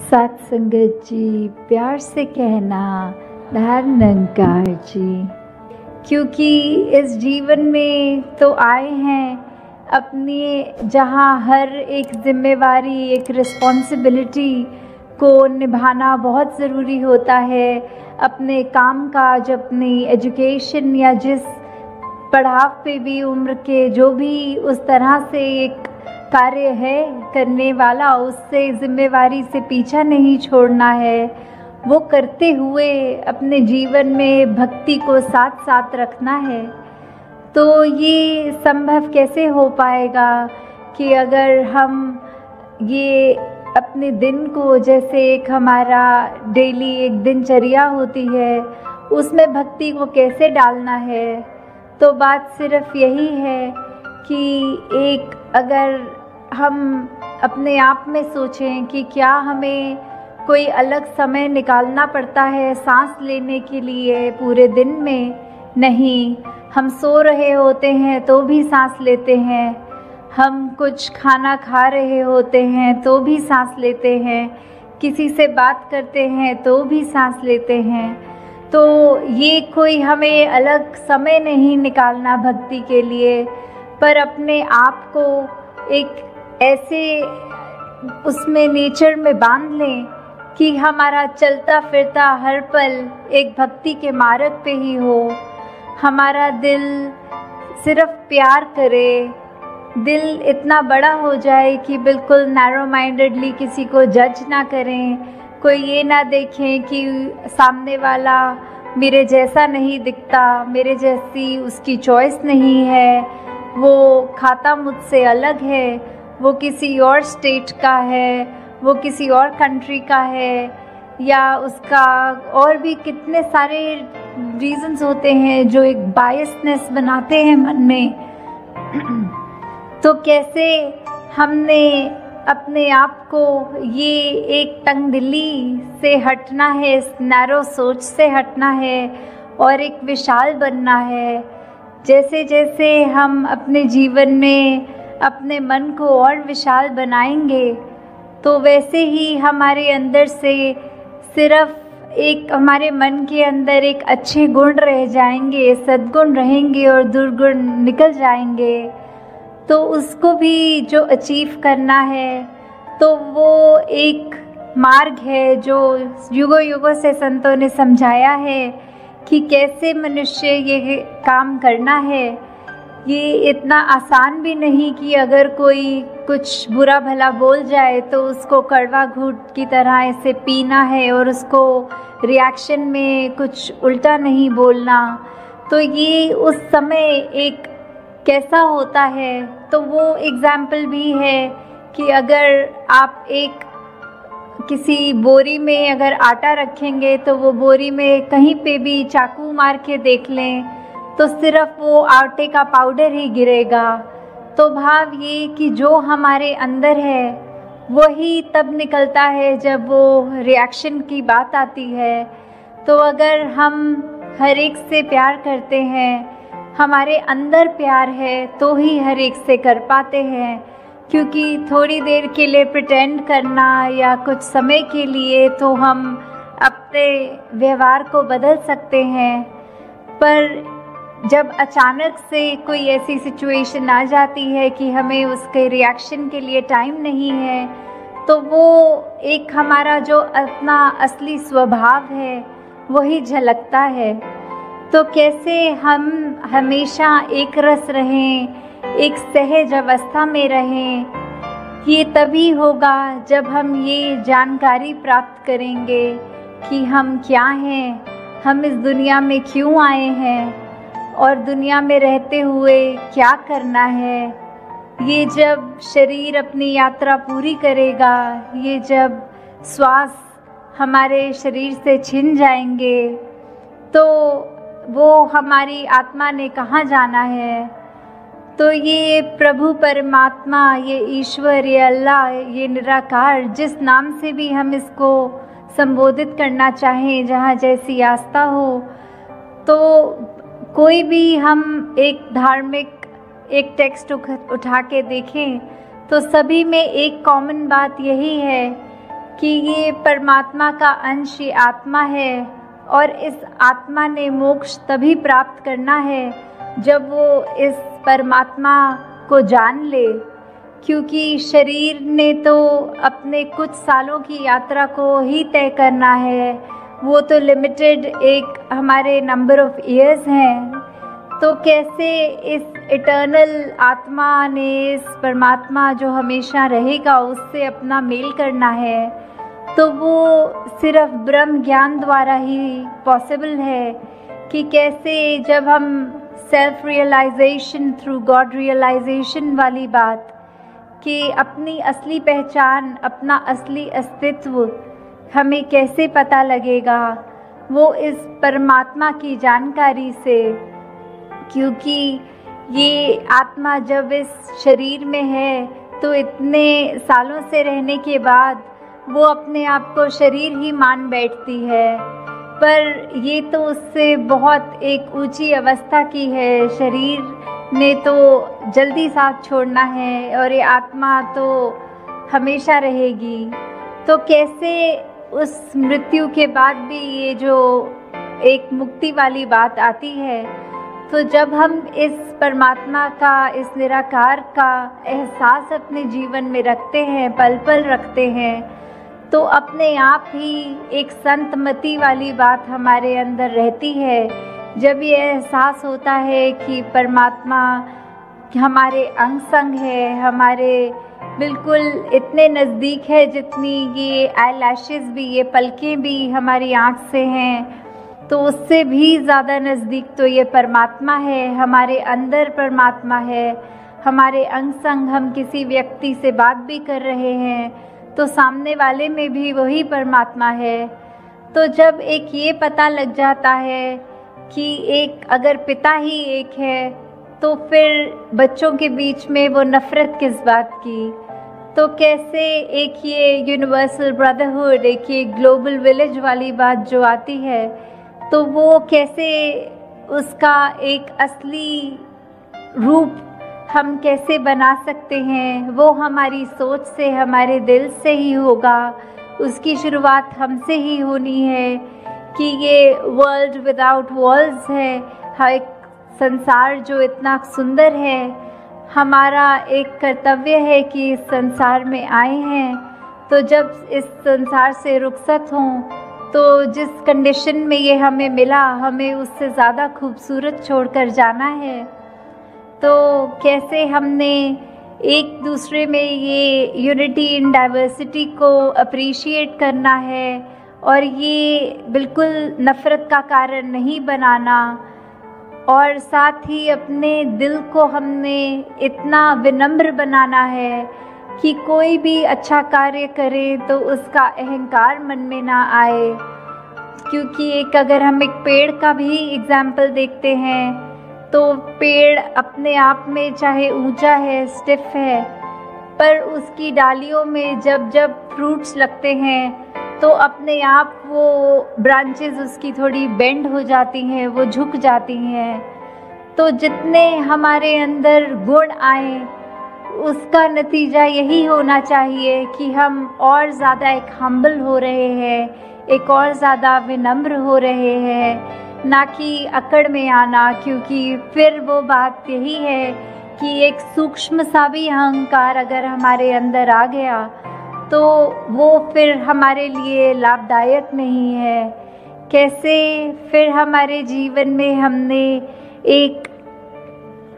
साथ संगत जी, प्यार से कहना धर्म निरंकार जी, क्योंकि इस जीवन में तो आए हैं अपनी, जहाँ हर एक जिम्मेवारी, एक रिस्पॉन्सिबिलिटी को निभाना बहुत ज़रूरी होता है। अपने काम काज, अपनी एजुकेशन या जिस पड़ाव पे भी उम्र के जो भी उस तरह से एक कार्य है करने वाला, उससे जिम्मेवारी से पीछा नहीं छोड़ना है। वो करते हुए अपने जीवन में भक्ति को साथ साथ रखना है। तो ये संभव कैसे हो पाएगा कि अगर हम ये अपने दिन को, जैसे एक हमारा डेली एक दिनचर्या होती है, उसमें भक्ति को कैसे डालना है। तो बात सिर्फ यही है कि एक अगर हम अपने आप में सोचें कि क्या हमें कोई अलग समय निकालना पड़ता है सांस लेने के लिए पूरे दिन में? नहीं, हम सो रहे होते हैं तो भी सांस लेते हैं, हम कुछ खाना खा रहे होते हैं तो भी सांस लेते हैं, किसी से बात करते हैं तो भी सांस लेते हैं। तो ये कोई हमें अलग समय नहीं निकालना भक्ति के लिए, पर अपने आप को एक ऐसे उसमें नेचर में बांध लें कि हमारा चलता फिरता हर पल एक भक्ति के मार्ग पे ही हो। हमारा दिल सिर्फ प्यार करे, दिल इतना बड़ा हो जाए कि बिल्कुल नैरो माइंडेडली किसी को जज ना करें, कोई ये ना देखें कि सामने वाला मेरे जैसा नहीं दिखता, मेरे जैसी उसकी चॉइस नहीं है, वो खाता मुझसे अलग है, वो किसी और स्टेट का है, वो किसी और कंट्री का है, या उसका और भी कितने सारे रीज़न्स होते हैं जो एक बायसनेस बनाते हैं मन में। तो कैसे हमने अपने आप को ये एक तंगदिली से हटना है, इस नैरो सोच से हटना है और एक विशाल बनना है। जैसे जैसे हम अपने जीवन में अपने मन को और विशाल बनाएंगे, तो वैसे ही हमारे अंदर से सिर्फ एक हमारे मन के अंदर एक अच्छे गुण रह जाएंगे, सद्गुण रहेंगे और दुर्गुण निकल जाएंगे। तो उसको भी जो अचीव करना है, तो वो एक मार्ग है जो युगों युगों से संतों ने समझाया है कि कैसे मनुष्य ये काम करना है। ये इतना आसान भी नहीं कि अगर कोई कुछ बुरा भला बोल जाए तो उसको कड़वा घूंट की तरह ऐसे पीना है और उसको रिएक्शन में कुछ उल्टा नहीं बोलना। तो ये उस समय एक कैसा होता है, तो वो एग्ज़ाम्पल भी है कि अगर आप एक किसी बोरी में अगर आटा रखेंगे तो वो बोरी में कहीं पे भी चाकू मार के देख लें तो सिर्फ वो आटे का पाउडर ही गिरेगा। तो भाव ये कि जो हमारे अंदर है वही तब निकलता है जब वो रिएक्शन की बात आती है। तो अगर हम हर एक से प्यार करते हैं, हमारे अंदर प्यार है, तो ही हर एक से कर पाते हैं। क्योंकि थोड़ी देर के लिए प्रिटेंड करना या कुछ समय के लिए तो हम अपने व्यवहार को बदल सकते हैं, पर जब अचानक से कोई ऐसी सिचुएशन आ जाती है कि हमें उसके रिएक्शन के लिए टाइम नहीं है, तो वो एक हमारा जो अपना असली स्वभाव है वही झलकता है। तो कैसे हम हमेशा एक रस रहें, एक सहज अवस्था में रहें, ये तभी होगा जब हम ये जानकारी प्राप्त करेंगे कि हम क्या हैं, हम इस दुनिया में क्यों आए हैं और दुनिया में रहते हुए क्या करना है। ये जब शरीर अपनी यात्रा पूरी करेगा, ये जब श्वास हमारे शरीर से छिन जाएंगे, तो वो हमारी आत्मा ने कहाँ जाना है। तो ये प्रभु परमात्मा, ये ईश्वर, ये अल्लाह, ये निराकार, जिस नाम से भी हम इसको संबोधित करना चाहें, जहाँ जैसी आस्था हो, तो कोई भी हम एक धार्मिक एक टेक्स्ट उठा के देखें तो सभी में एक कॉमन बात यही है कि ये परमात्मा का अंश, ये आत्मा है और इस आत्मा ने मोक्ष तभी प्राप्त करना है जब वो इस परमात्मा को जान ले। क्योंकि शरीर ने तो अपने कुछ सालों की यात्रा को ही तय करना है, वो तो लिमिटेड एक हमारे नंबर ऑफ ईयर्स हैं। तो कैसे इस इटर्नल आत्मा ने, इस परमात्मा जो हमेशा रहेगा, उससे अपना मेल करना है, तो वो सिर्फ ब्रह्म ज्ञान द्वारा ही पॉसिबल है। कि कैसे जब हम self realisation through God realisation वाली बात, कि अपनी असली पहचान, अपना असली अस्तित्व हमें कैसे पता लगेगा, वो इस परमात्मा की जानकारी से। क्योंकि ये आत्मा जब इस शरीर में है तो इतने सालों से रहने के बाद वो अपने आप को शरीर ही मान बैठती है, पर ये तो उससे बहुत एक ऊंची अवस्था की है। शरीर ने तो जल्दी साथ छोड़ना है और ये आत्मा तो हमेशा रहेगी। तो कैसे उस मृत्यु के बाद भी ये जो एक मुक्ति वाली बात आती है, तो जब हम इस परमात्मा का, इस निराकार का एहसास अपने जीवन में रखते हैं, पल पल रखते हैं, तो अपने आप ही एक संतमति वाली बात हमारे अंदर रहती है। जब ये एहसास होता है कि परमात्मा हमारे अंग संग है, हमारे बिल्कुल इतने नज़दीक है जितनी ये आई लैशेज़ भी, ये पलकें भी हमारी आँख से हैं, तो उससे भी ज़्यादा नज़दीक तो ये परमात्मा है, हमारे अंदर परमात्मा है, हमारे अंग संग। हम किसी व्यक्ति से बात भी कर रहे हैं तो सामने वाले में भी वही परमात्मा है। तो जब एक ये पता लग जाता है कि एक अगर पिता ही एक है, तो फिर बच्चों के बीच में वो नफ़रत किस बात की। तो कैसे एक ये यूनिवर्सल ब्रदरहुड, एक ये ग्लोबल विलेज वाली बात जो आती है, तो वो कैसे उसका एक असली रूप हम कैसे बना सकते हैं, वो हमारी सोच से, हमारे दिल से ही होगा। उसकी शुरुआत हमसे ही होनी है कि ये वर्ल्ड विदाउट वॉल्स है, एक संसार जो इतना सुंदर है। हमारा एक कर्तव्य है कि इस संसार में आए हैं, तो जब इस संसार से रुखसत हों, तो जिस कंडीशन में ये हमें मिला, हमें उससे ज़्यादा खूबसूरत छोड़कर जाना है। तो कैसे हमने एक दूसरे में ये यूनिटी इन डाइवर्सिटी को अप्रिशिएट करना है और ये बिल्कुल नफ़रत का कारण नहीं बनाना। और साथ ही अपने दिल को हमने इतना विनम्र बनाना है कि कोई भी अच्छा कार्य करे तो उसका अहंकार मन में ना आए। क्योंकि एक अगर हम एक पेड़ का भी एग्जाम्पल देखते हैं, तो पेड़ अपने आप में चाहे ऊंचा है, स्टिफ है, पर उसकी डालियों में जब जब फ्रूट्स लगते हैं तो अपने आप वो ब्रांचेस उसकी थोड़ी बेंड हो जाती हैं, वो झुक जाती हैं। तो जितने हमारे अंदर गुण आए, उसका नतीजा यही होना चाहिए कि हम और ज़्यादा एक हम्बल हो रहे हैं, एक और ज़्यादा विनम्र हो रहे हैं, ना कि अकड़ में आना। क्योंकि फिर वो बात यही है कि एक सूक्ष्म सा भी अहंकार अगर हमारे अंदर आ गया तो वो फिर हमारे लिए लाभदायक नहीं है। कैसे फिर हमारे जीवन में हमने एक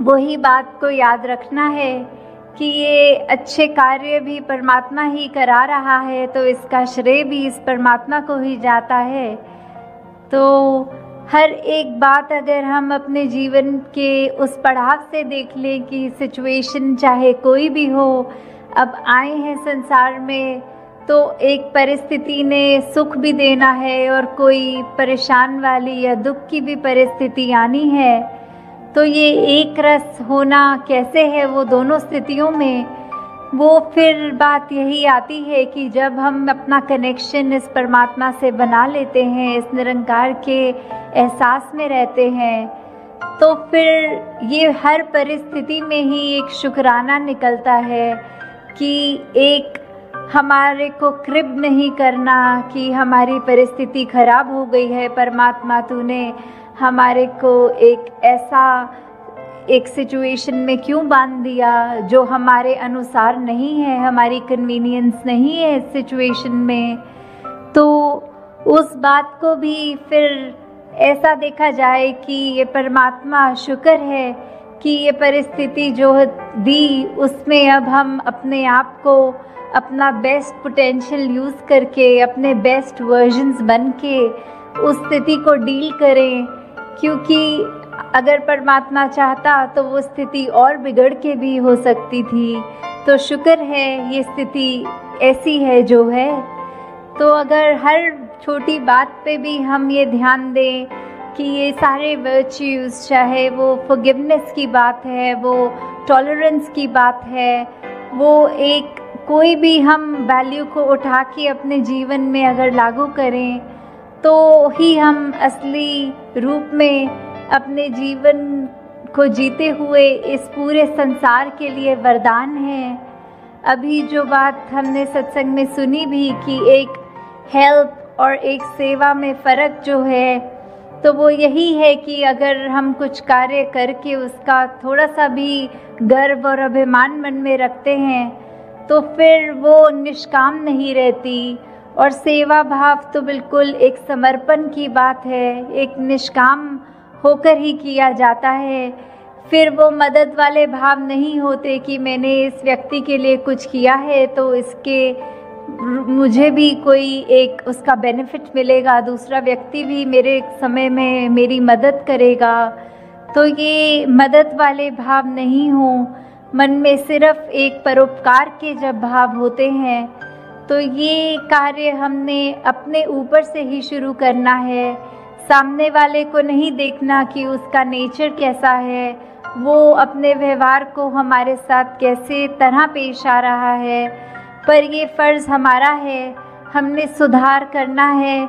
वही बात को याद रखना है कि ये अच्छे कार्य भी परमात्मा ही करा रहा है, तो इसका श्रेय भी इस परमात्मा को ही जाता है। तो हर एक बात अगर हम अपने जीवन के उस पड़ाव से देख लें कि सिचुएशन चाहे कोई भी हो, अब आए हैं संसार में तो एक परिस्थिति ने सुख भी देना है और कोई परेशान वाली या दुख की भी परिस्थिति आनी है। तो ये एक रस होना कैसे है वो दोनों स्थितियों में, वो फिर बात यही आती है कि जब हम अपना कनेक्शन इस परमात्मा से बना लेते हैं, इस निरंकार के एहसास में रहते हैं, तो फिर ये हर परिस्थिति में ही एक शुक्राना निकलता है कि एक हमारे को क्रिब नहीं करना कि हमारी परिस्थिति खराब हो गई है। परमात्मा तूने हमारे को एक सिचुएशन में क्यों बांध दिया जो हमारे अनुसार नहीं है, हमारी कन्वीनियंस नहीं है इस सिचुएशन में। तो उस बात को भी फिर ऐसा देखा जाए कि ये परमात्मा शुक्र है कि ये परिस्थिति जो दी उसमें अब हम अपने आप को अपना बेस्ट पोटेंशियल यूज़ करके अपने बेस्ट वर्जन्स बन के उस स्थिति को डील करें, क्योंकि अगर परमात्मा चाहता तो वो स्थिति और बिगड़ के भी हो सकती थी। तो शुक्र है ये स्थिति ऐसी है जो है। तो अगर हर छोटी बात पे भी हम ये ध्यान दें कि ये सारे वर्च्यूज़, चाहे वो फॉरगिवनेस की बात है, वो टॉलरेंस की बात है, वो एक कोई भी हम वैल्यू को उठा के अपने जीवन में अगर लागू करें तो ही हम असली रूप में अपने जीवन को जीते हुए इस पूरे संसार के लिए वरदान है। अभी जो बात हमने सत्संग में सुनी भी कि एक हेल्प और एक सेवा में फ़र्क जो है, तो वो यही है कि अगर हम कुछ कार्य करके उसका थोड़ा सा भी गर्व और अभिमान मन में रखते हैं तो फिर वो निष्काम नहीं रहती। और सेवा भाव तो बिल्कुल एक समर्पण की बात है, एक निष्काम होकर ही किया जाता है। फिर वो मदद वाले भाव नहीं होते कि मैंने इस व्यक्ति के लिए कुछ किया है तो इसके मुझे भी कोई एक उसका बेनिफिट मिलेगा, दूसरा व्यक्ति भी मेरे समय में मेरी मदद करेगा। तो ये मदद वाले भाव नहीं हो, मन में सिर्फ एक परोपकार के जब भाव होते हैं तो ये कार्य हमने अपने ऊपर से ही शुरू करना है। सामने वाले को नहीं देखना कि उसका नेचर कैसा है, वो अपने व्यवहार को हमारे साथ कैसे तरह पेश आ रहा है, पर ये फ़र्ज़ हमारा है, हमने सुधार करना है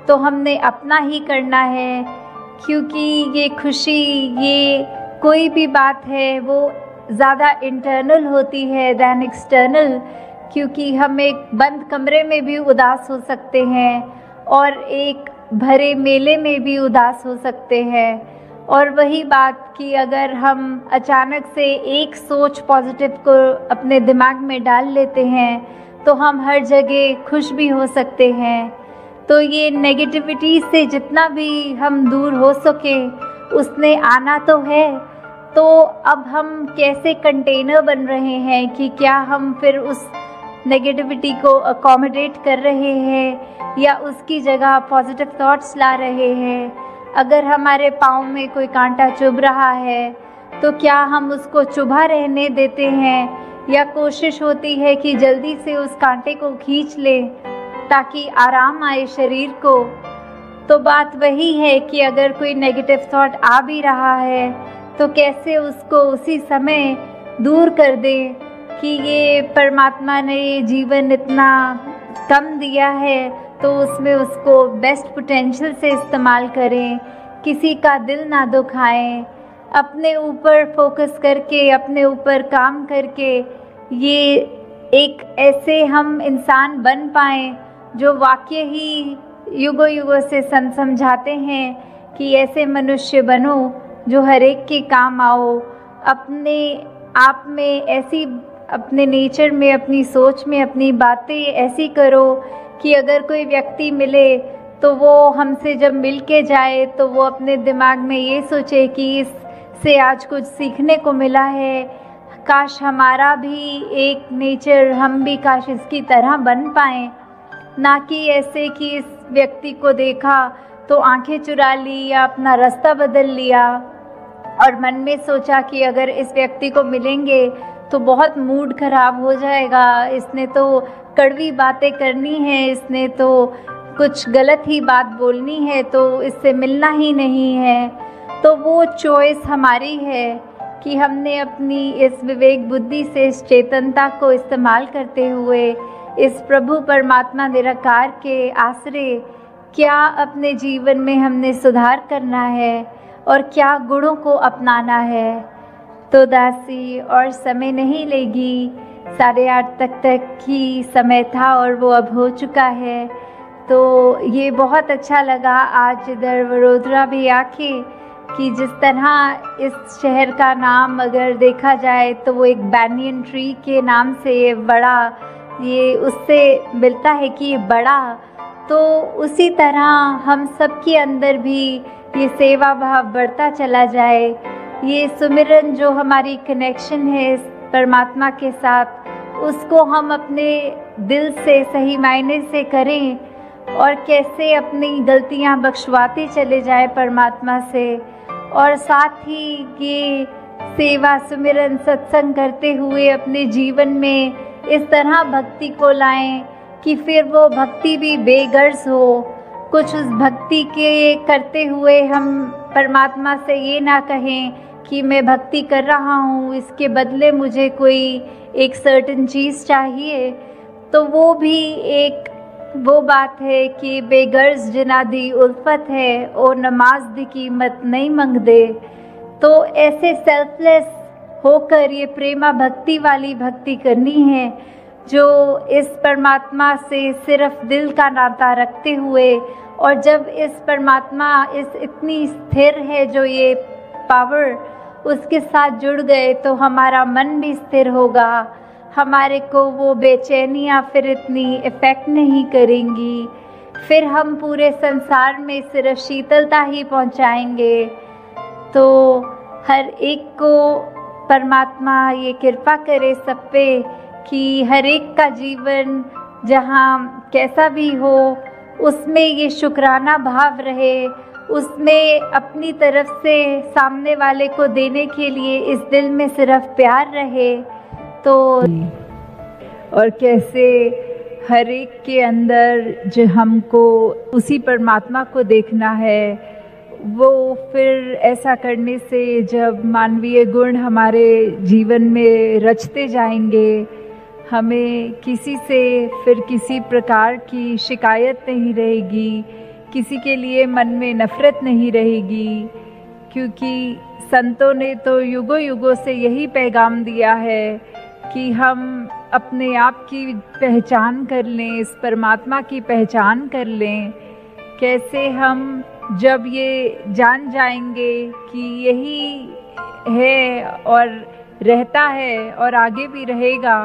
तो हमने अपना ही करना है। क्योंकि ये खुशी, ये कोई भी बात है वो ज़्यादा इंटरनल होती है दैन एक्सटर्नल, क्योंकि हम एक बंद कमरे में भी उदास हो सकते हैं और एक भरे मेले में भी उदास हो सकते हैं। और वही बात कि अगर हम अचानक से एक सोच पॉजिटिव को अपने दिमाग में डाल लेते हैं तो हम हर जगह खुश भी हो सकते हैं। तो ये नेगेटिविटी से जितना भी हम दूर हो सके उसने आना तो है। तो अब हम कैसे कंटेनर बन रहे हैं कि क्या हम फिर उस नेगेटिविटी को अकोमोडेट कर रहे हैं या उसकी जगह पॉजिटिव थॉट्स ला रहे हैं। अगर हमारे पाँव में कोई कांटा चुभ रहा है तो क्या हम उसको चुभा रहने देते हैं या कोशिश होती है कि जल्दी से उस कांटे को खींच लें ताकि आराम आए शरीर को। तो बात वही है कि अगर कोई नेगेटिव थॉट आ भी रहा है तो कैसे उसको उसी समय दूर कर दें कि ये परमात्मा ने ये जीवन इतना कम दिया है तो उसमें उसको बेस्ट पोटेंशियल से इस्तेमाल करें, किसी का दिल ना दुखाएं, अपने ऊपर फोकस करके अपने ऊपर काम करके ये एक ऐसे हम इंसान बन पाएँ जो वाकई ही युगों युगों से समझाते हैं कि ऐसे मनुष्य बनो जो हर एक के काम आओ। अपने आप में ऐसी, अपने नेचर में, अपनी सोच में अपनी बातें ऐसी करो कि अगर कोई व्यक्ति मिले तो वो हमसे जब मिल के जाए तो वो अपने दिमाग में ये सोचे कि इससे आज कुछ सीखने को मिला है, काश हमारा भी एक नेचर, हम भी काश इसकी तरह बन पाएँ। ना कि ऐसे कि इस व्यक्ति को देखा तो आंखें चुरा ली या अपना रास्ता बदल लिया और मन में सोचा कि अगर इस व्यक्ति को मिलेंगे तो बहुत मूड ख़राब हो जाएगा, इसने तो कड़वी बातें करनी है, इसने तो कुछ गलत ही बात बोलनी है, तो इससे मिलना ही नहीं है। तो वो चॉइस हमारी है कि हमने अपनी इस विवेक बुद्धि से, इस चेतनता को इस्तेमाल करते हुए इस प्रभु परमात्मा निराकार के आश्रय क्या अपने जीवन में हमने सुधार करना है और क्या गुणों को अपनाना है। तो दासी और समय नहीं लेगी 8:30 तक ही समय था और वो अब हो चुका है। तो ये बहुत अच्छा लगा आज इधर वडोदरा भी आके कि जिस तरह इस शहर का नाम अगर देखा जाए तो वो एक बैनियन ट्री के नाम से ये बड़ा, ये उससे मिलता है कि ये बड़ा, तो उसी तरह हम सब के अंदर भी ये सेवा भाव बढ़ता चला जाए। ये सुमिरन जो हमारी कनेक्शन है इस परमात्मा के साथ, उसको हम अपने दिल से सही मायने से करें और कैसे अपनी गलतियां बख्शवाते चले जाए परमात्मा से, और साथ ही ये सेवा सुमिरन सत्संग करते हुए अपने जीवन में इस तरह भक्ति को लाएं कि फिर वो भक्ति भी बेगर्ज हो। कुछ उस भक्ति के करते हुए हम परमात्मा से ये ना कहें कि मैं भक्ति कर रहा हूँ, इसके बदले मुझे कोई एक सर्टेन चीज़ चाहिए। तो वो भी एक वो बात है कि बेगर्ज जिना दी उल्फत है और नमाज दी कीमत नहीं मंग दे। तो ऐसे सेल्फलेस होकर ये प्रेमा भक्ति वाली भक्ति करनी है जो इस परमात्मा से सिर्फ दिल का नाता रखते हुए, और जब इस परमात्मा इस इतनी स्थिर है जो ये पावर उसके साथ जुड़ गए तो हमारा मन भी स्थिर होगा, हमारे को वो बेचैनियाँ फिर इतनी इफ़ेक्ट नहीं करेंगी, फिर हम पूरे संसार में सिर्फ शीतलता ही पहुँचाएंगे। तो हर एक को परमात्मा ये कृपा करे सब पे कि हर एक का जीवन जहाँ कैसा भी हो उसमें ये शुक्राना भाव रहे, उसमें अपनी तरफ से सामने वाले को देने के लिए इस दिल में सिर्फ प्यार रहे। तो और कैसे हर एक के अंदर जो हमको उसी परमात्मा को देखना है, वो फिर ऐसा करने से जब मानवीय गुण हमारे जीवन में रचते जाएंगे, हमें किसी से फिर किसी प्रकार की शिकायत नहीं रहेगी, किसी के लिए मन में नफ़रत नहीं रहेगी, क्योंकि संतों ने तो युगों युगों से यही पैगाम दिया है कि हम अपने आप की पहचान कर लें, इस परमात्मा की पहचान कर लें। कैसे हम जब ये जान जाएंगे कि यही है और रहता है और आगे भी रहेगा,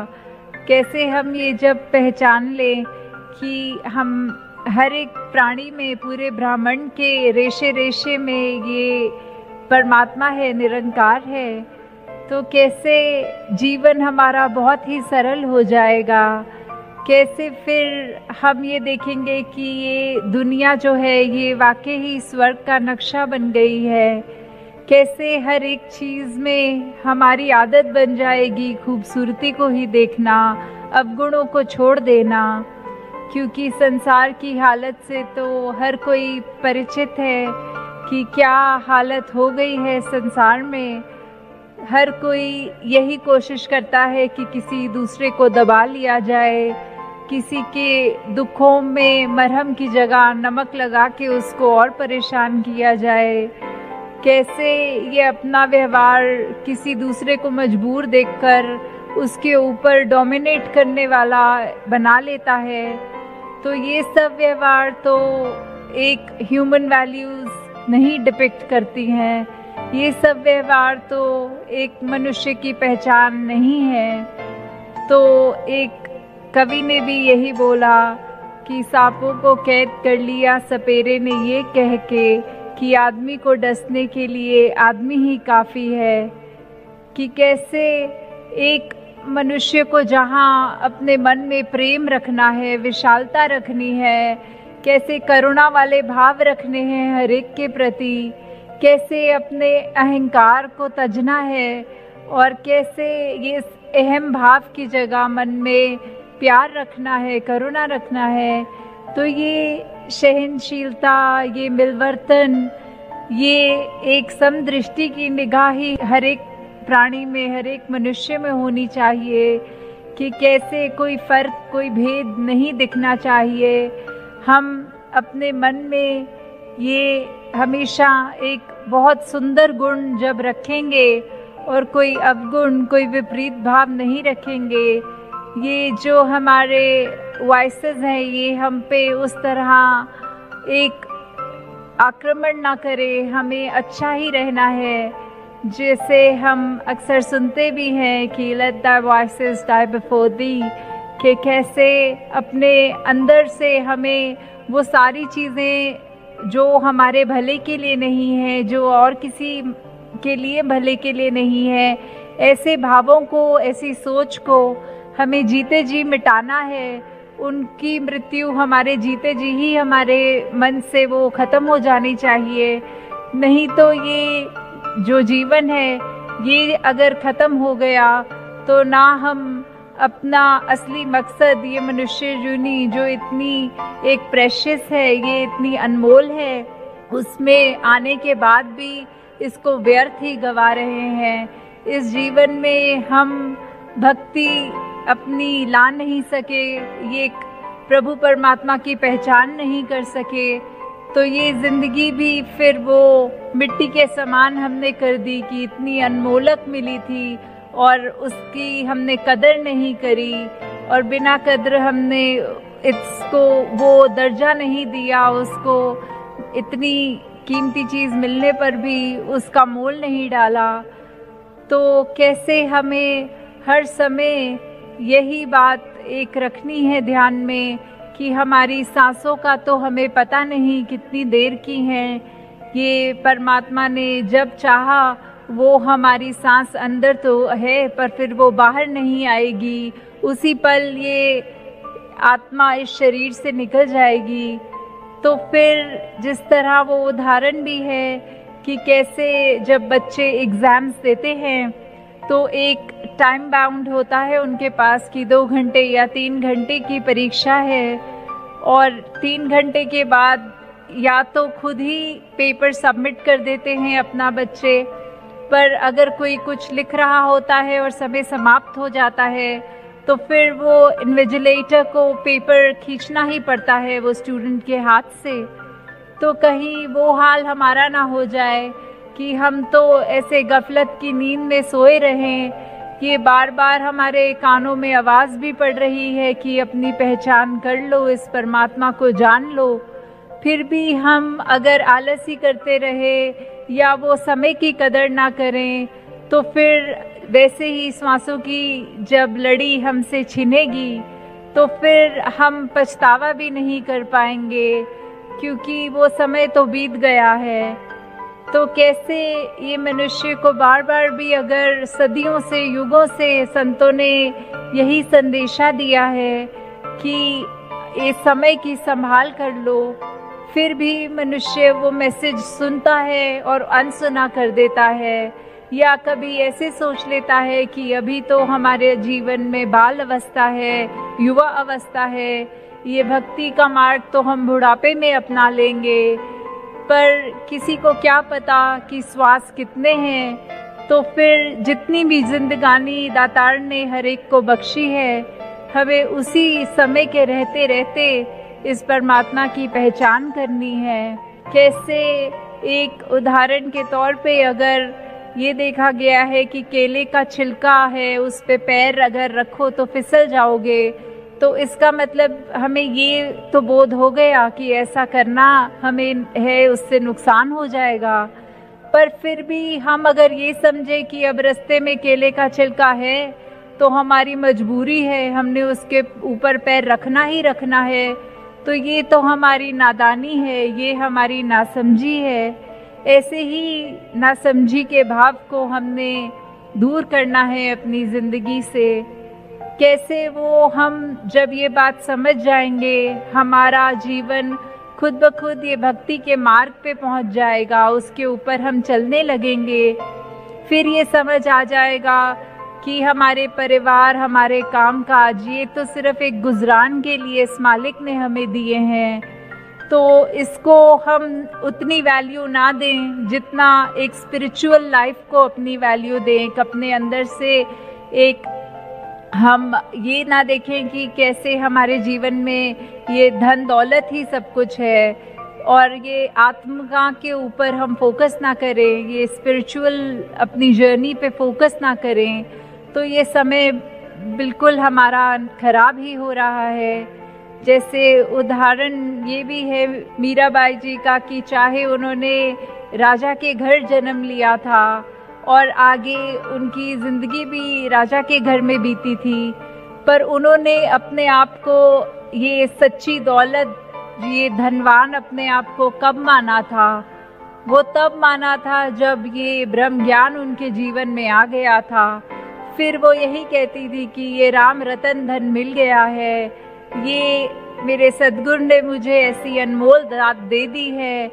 कैसे हम ये जब पहचान लें कि हम हर एक प्राणी में, पूरे ब्रह्मांड के रेशे रेशे में ये परमात्मा है, निरंकार है, तो कैसे जीवन हमारा बहुत ही सरल हो जाएगा। कैसे फिर हम ये देखेंगे कि ये दुनिया जो है ये वाकई ही स्वर्ग का नक्शा बन गई है। कैसे हर एक चीज़ में हमारी आदत बन जाएगी खूबसूरती को ही देखना, अवगुणों को छोड़ देना, क्योंकि संसार की हालत से तो हर कोई परिचित है कि क्या हालत हो गई है संसार में। हर कोई यही कोशिश करता है कि किसी दूसरे को दबा लिया जाए, किसी के दुखों में मरहम की जगह नमक लगा के उसको और परेशान किया जाए। कैसे ये अपना व्यवहार किसी दूसरे को मजबूर देखकर उसके ऊपर डोमिनेट करने वाला बना लेता है। तो ये सब व्यवहार तो एक ह्यूमन वैल्यूज़ नहीं डिपिक्ट करती हैं, ये सब व्यवहार तो एक मनुष्य की पहचान नहीं है। तो एक कवि ने भी यही बोला कि सांपों को कैद कर लिया सपेरे ने ये कह के कि आदमी को डसने के लिए आदमी ही काफ़ी है। कि कैसे एक मनुष्य को जहाँ अपने मन में प्रेम रखना है, विशालता रखनी है, कैसे करुणा वाले भाव रखने हैं हर एक के प्रति, कैसे अपने अहंकार को तजना है और कैसे ये अहम भाव की जगह मन में प्यार रखना है, करुणा रखना है। तो ये सहनशीलता, ये मिलवर्तन, ये एक समदृष्टि की निगाह ही हर एक प्राणी में, हर एक मनुष्य में होनी चाहिए कि कैसे कोई फ़र्क, कोई भेद नहीं दिखना चाहिए। हम अपने मन में ये हमेशा एक बहुत सुंदर गुण जब रखेंगे और कोई अवगुण, कोई विपरीत भाव नहीं रखेंगे, ये जो हमारे वॉइसेस हैं ये हम पे उस तरह एक आक्रमण ना करे, हमें अच्छा ही रहना है। जैसे हम अक्सर सुनते भी हैं कि let the voices die before the, कि कैसे अपने अंदर से हमें वो सारी चीज़ें जो हमारे भले के लिए नहीं है, जो और किसी के लिए भले के लिए नहीं है, ऐसे भावों को, ऐसी सोच को हमें जीते जी मिटाना है। उनकी मृत्यु हमारे जीते जी ही हमारे मन से वो ख़त्म हो जानी चाहिए। नहीं तो ये जो जीवन है ये अगर ख़त्म हो गया तो ना हम अपना असली मकसद, ये मनुष्य जूनी जो इतनी एक प्रेशियस है, ये इतनी अनमोल है, उसमें आने के बाद भी इसको व्यर्थ ही गवा रहे हैं। इस जीवन में हम भक्ति अपनी ला नहीं सके, ये प्रभु परमात्मा की पहचान नहीं कर सके, तो ये ज़िंदगी भी फिर वो मिट्टी के समान हमने कर दी कि इतनी अनमोलक मिली थी और उसकी हमने कदर नहीं करी, और बिना कदर हमने इसको वो दर्जा नहीं दिया, उसको इतनी कीमती चीज़ मिलने पर भी उसका मोल नहीं डाला। तो कैसे हमें हर समय यही बात एक रखनी है ध्यान में कि हमारी सांसों का तो हमें पता नहीं कितनी देर की हैं। ये परमात्मा ने जब चाहा वो हमारी सांस अंदर तो है पर फिर वो बाहर नहीं आएगी, उसी पल ये आत्मा इस शरीर से निकल जाएगी। तो फिर जिस तरह वो उदाहरण भी है कि कैसे जब बच्चे एग्ज़ाम्स देते हैं तो एक टाइम बाउंड होता है उनके पास कि 2 घंटे या 3 घंटे की परीक्षा है, और 3 घंटे के बाद या तो खुद ही पेपर सबमिट कर देते हैं अपना बच्चे, पर अगर कोई कुछ लिख रहा होता है और समय समाप्त हो जाता है तो फिर वो इन्विजिलेटर को पेपर खींचना ही पड़ता है वो स्टूडेंट के हाथ से। तो कहीं वो हाल हमारा ना हो जाए कि हम तो ऐसे गफलत की नींद में सोए रहें, ये बार बार हमारे कानों में आवाज़ भी पड़ रही है कि अपनी पहचान कर लो, इस परमात्मा को जान लो, फिर भी हम अगर आलसी करते रहे या वो समय की कदर ना करें तो फिर वैसे ही श्वासों की जब लड़ी हमसे छिनेगी तो फिर हम पछतावा भी नहीं कर पाएंगे, क्योंकि वो समय तो बीत गया है। तो कैसे ये मनुष्य को बार बार भी अगर सदियों से, युगों से संतों ने यही संदेशा दिया है कि ये समय की संभाल कर लो, फिर भी मनुष्य वो मैसेज सुनता है और अनसुना कर देता है, या कभी ऐसे सोच लेता है कि अभी तो हमारे जीवन में बाल अवस्था है, युवा अवस्था है, ये भक्ति का मार्ग तो हम बुढ़ापे में अपना लेंगे, पर किसी को क्या पता कि श्वास कितने हैं। तो फिर जितनी भी जिंदगानी दातार ने हर एक को बख्शी है, हमें उसी समय के रहते रहते इस परमात्मा की पहचान करनी है। कैसे एक उदाहरण के तौर पे अगर ये देखा गया है कि केले का छिलका है, उस पे पैर अगर रखो तो फिसल जाओगे, तो इसका मतलब हमें ये तो बोध हो गया कि ऐसा करना हमें है, उससे नुकसान हो जाएगा। पर फिर भी हम अगर ये समझे कि अब रास्ते में केले का छिलका है तो हमारी मजबूरी है, हमने उसके ऊपर पैर रखना ही रखना है, तो ये तो हमारी नादानी है, ये हमारी नासमझी है। ऐसे ही नासमझी के भाव को हमने दूर करना है अपनी ज़िंदगी से। कैसे वो हम जब ये बात समझ जाएंगे, हमारा जीवन खुद ब खुद ये भक्ति के मार्ग पे पहुंच जाएगा, उसके ऊपर हम चलने लगेंगे। फिर ये समझ आ जाएगा कि हमारे परिवार, हमारे कामकाज ये तो सिर्फ एक गुजरान के लिए इस मालिक ने हमें दिए हैं, तो इसको हम उतनी वैल्यू ना दें जितना एक स्पिरिचुअल लाइफ को अपनी वैल्यू दें। अपने अंदर से एक हम ये ना देखें कि कैसे हमारे जीवन में ये धन दौलत ही सब कुछ है, और ये आत्मा के ऊपर हम फोकस ना करें, ये स्पिरिचुअल अपनी जर्नी पे फोकस ना करें, तो ये समय बिल्कुल हमारा खराब ही हो रहा है। जैसे उदाहरण ये भी है मीराबाई जी का कि चाहे उन्होंने राजा के घर जन्म लिया था और आगे उनकी ज़िंदगी भी राजा के घर में बीती थी, पर उन्होंने अपने आप को ये सच्ची दौलत, ये धनवान अपने आप को कब माना था? वो तब माना था जब ये ब्रह्म ज्ञान उनके जीवन में आ गया था। फिर वो यही कहती थी कि ये राम रतन धन मिल गया है, ये मेरे सद्गुरु ने मुझे ऐसी अनमोल दात दे दी है,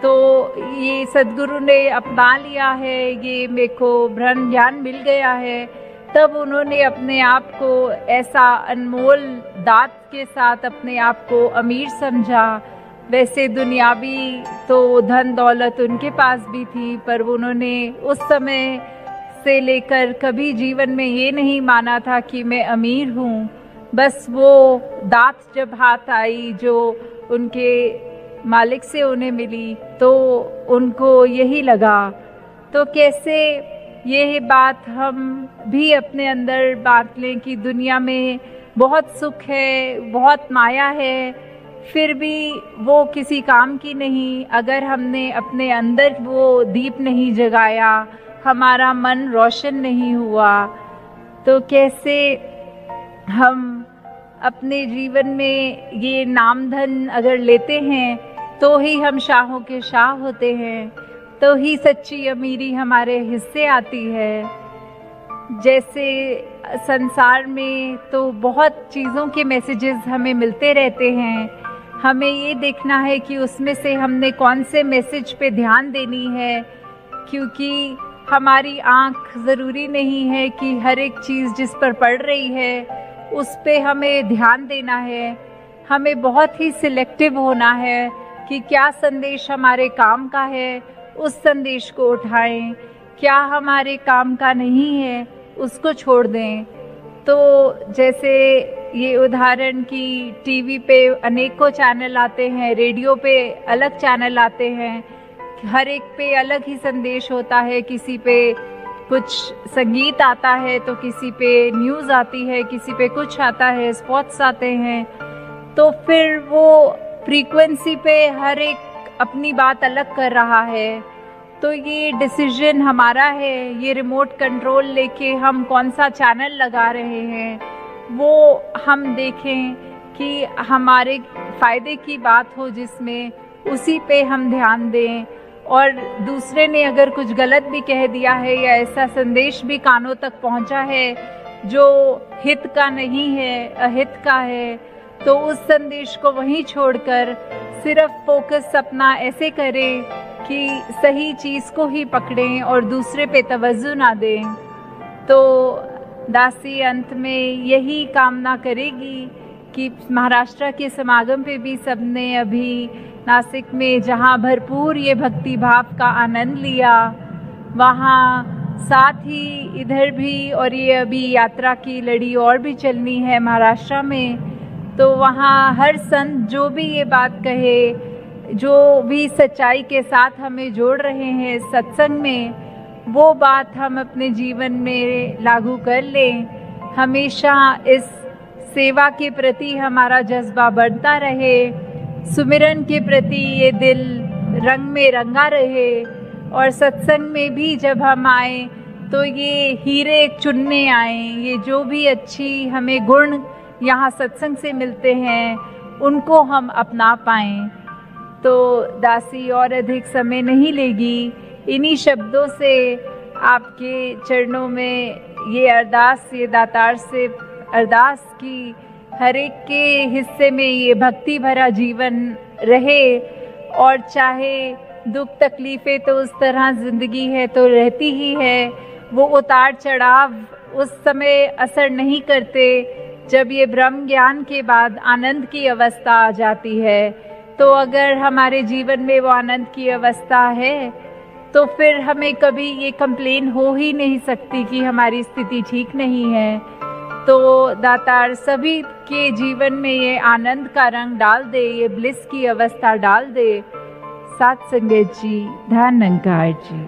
तो ये सद्गुरु ने अपना लिया है, ये मेरे को ब्रह्म ज्ञान मिल गया है। तब उन्होंने अपने आप को ऐसा अनमोल दात के साथ अपने आप को अमीर समझा। वैसे दुनियावी तो धन दौलत उनके पास भी थी, पर उन्होंने उस समय से लेकर कभी जीवन में ये नहीं माना था कि मैं अमीर हूँ। बस वो दात जब हाथ आई जो उनके मालिक से उन्हें मिली, तो उनको यही लगा। तो कैसे ये बात हम भी अपने अंदर बांट लें कि दुनिया में बहुत सुख है, बहुत माया है, फिर भी वो किसी काम की नहीं अगर हमने अपने अंदर वो दीप नहीं जगाया, हमारा मन रोशन नहीं हुआ। तो कैसे हम अपने जीवन में ये नाम धन अगर लेते हैं तो ही हम शाहों के शाह होते हैं, तो ही सच्ची अमीरी हमारे हिस्से आती है। जैसे संसार में तो बहुत चीज़ों के मैसेजेस हमें मिलते रहते हैं, हमें ये देखना है कि उसमें से हमने कौन से मैसेज पे ध्यान देनी है, क्योंकि हमारी आँख ज़रूरी नहीं है कि हर एक चीज़ जिस पर पड़ रही है उस पे हमें ध्यान देना है। हमें बहुत ही सिलेक्टिव होना है कि क्या संदेश हमारे काम का है उस संदेश को उठाएं, क्या हमारे काम का नहीं है उसको छोड़ दें। तो जैसे ये उदाहरण कि टीवी पे अनेकों चैनल आते हैं, रेडियो पे अलग चैनल आते हैं, हर एक पे अलग ही संदेश होता है। किसी पे कुछ संगीत आता है तो किसी पे न्यूज़ आती है, किसी पे कुछ आता है, स्पॉट्स आते हैं। तो फिर वो फ्रीक्वेंसी पे हर एक अपनी बात अलग कर रहा है। तो ये डिसीजन हमारा है, ये रिमोट कंट्रोल लेके हम कौन सा चैनल लगा रहे हैं वो हम देखें कि हमारे फ़ायदे की बात हो, जिसमें उसी पे हम ध्यान दें। और दूसरे ने अगर कुछ गलत भी कह दिया है या ऐसा संदेश भी कानों तक पहुंचा है जो हित का नहीं है, अहित का है, तो उस संदेश को वहीं छोड़कर सिर्फ फोकस अपना ऐसे करें कि सही चीज़ को ही पकड़ें और दूसरे पे तवज्जो ना दें। तो दासी अंत में यही कामना करेगी कि महाराष्ट्र के समागम पे भी सबने अभी नासिक में जहाँ भरपूर ये भक्ति भाव का आनंद लिया, वहाँ साथ ही इधर भी, और ये अभी यात्रा की लड़ी और भी चलनी है महाराष्ट्र में, तो वहाँ हर संत जो भी ये बात कहे, जो भी सच्चाई के साथ हमें जोड़ रहे हैं सत्संग में, वो बात हम अपने जीवन में लागू कर लें। हमेशा इस सेवा के प्रति हमारा जज्बा बढ़ता रहे, सुमिरन के प्रति ये दिल रंग में रंगा रहे, और सत्संग में भी जब हम आए तो ये हीरे चुनने आए, ये जो भी अच्छी हमें गुण यहाँ सत्संग से मिलते हैं उनको हम अपना पाएं। तो दासी और अधिक समय नहीं लेगी, इन्हीं शब्दों से आपके चरणों में ये अरदास, ये दातार से अरदास की हर एक के हिस्से में ये भक्ति भरा जीवन रहे। और चाहे दुख तकलीफ़ें तो उस तरह ज़िंदगी है तो रहती ही है, वो उतार चढ़ाव उस समय असर नहीं करते जब ये ब्रह्म ज्ञान के बाद आनंद की अवस्था आ जाती है। तो अगर हमारे जीवन में वो आनंद की अवस्था है तो फिर हमें कभी ये कंप्लेन हो ही नहीं सकती कि हमारी स्थिति ठीक नहीं है। तो दातार सभी के जीवन में ये आनंद का रंग डाल दे, ये ब्लिस की अवस्था डाल दे। सात संगत जी, धन निरंकार जी।